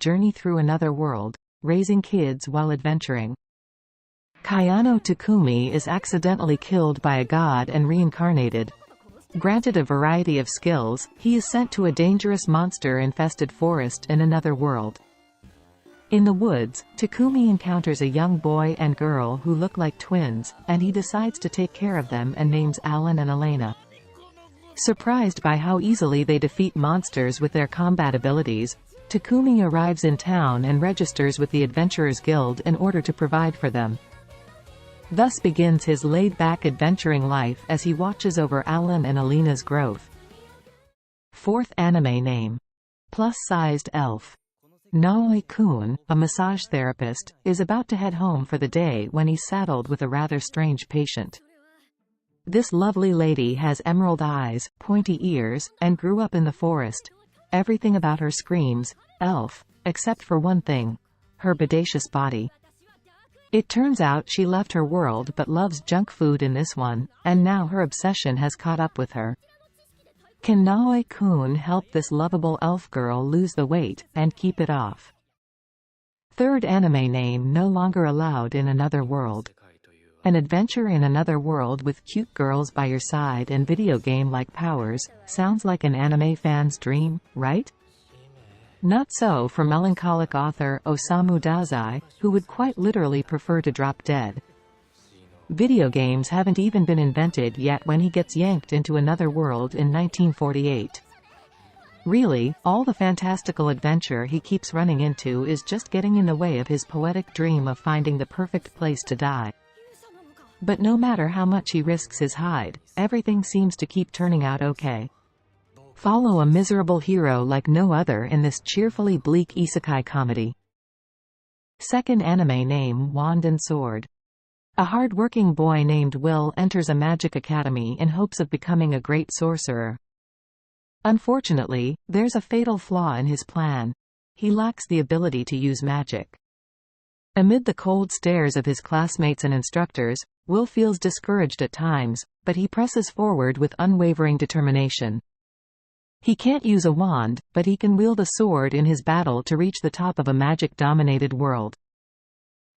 journey through another world, raising kids while adventuring. Kayano Takumi is accidentally killed by a god and reincarnated. Granted a variety of skills, he is sent to a dangerous monster-infested forest in another world. In the woods, Takumi encounters a young boy and girl who look like twins, and he decides to take care of them and names Alan and Elena. Surprised by how easily they defeat monsters with their combat abilities, Takumi arrives in town and registers with the Adventurers Guild in order to provide for them. Thus begins his laid-back adventuring life as he watches over Alan and Elena's growth. Fourth anime name. Plus-sized elf. Naoi-kun, a massage therapist, is about to head home for the day when he's saddled with a rather strange patient. This lovely lady has emerald eyes, pointy ears, and grew up in the forest. Everything about her screams, elf, except for one thing: her bodacious body. It turns out she left her world but loves junk food in this one, and now her obsession has caught up with her. Can Naoi-kun help this lovable elf girl lose the weight, and keep it off? Third anime name no longer allowed in another world. An adventure in another world with cute girls by your side and video game-like powers, sounds like an anime fan's dream, right? Not so for melancholic author Osamu Dazai, who would quite literally prefer to drop dead. Video games haven't even been invented yet when he gets yanked into another world in 1948. Really, all the fantastical adventure he keeps running into is just getting in the way of his poetic dream of finding the perfect place to die. But no matter how much he risks his hide, everything seems to keep turning out okay. Follow a miserable hero like no other in this cheerfully bleak isekai comedy. Second anime name Wand and Sword. A hard-working boy named Will enters a magic academy in hopes of becoming a great sorcerer. Unfortunately, there's a fatal flaw in his plan. He lacks the ability to use magic. Amid the cold stares of his classmates and instructors, Will feels discouraged at times, but he presses forward with unwavering determination. He can't use a wand, but he can wield a sword in his battle to reach the top of a magic-dominated world.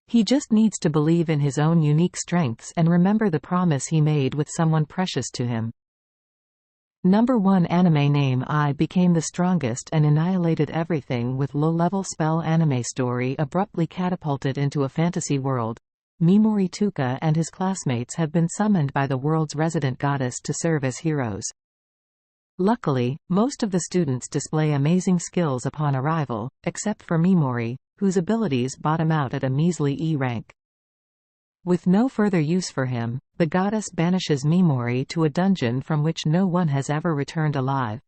He just needs to believe in his own unique strengths and remember the promise he made with someone precious to him. Number 1 anime name I became the strongest and annihilated everything with low-level spell anime story abruptly catapulted into a fantasy world. Mimori Tuka and his classmates have been summoned by the world's resident goddess to serve as heroes. Luckily, most of the students display amazing skills upon arrival, except for Mimori, whose abilities bottom out at a measly E rank. With no further use for him, the goddess banishes Mimori to a dungeon from which no one has ever returned alive.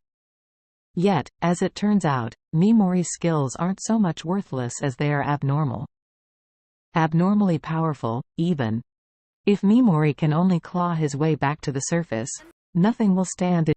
Yet, as it turns out, Mimori's skills aren't so much worthless as they are abnormal. Abnormally powerful, even. If Mimori can only claw his way back to the surface, nothing will stand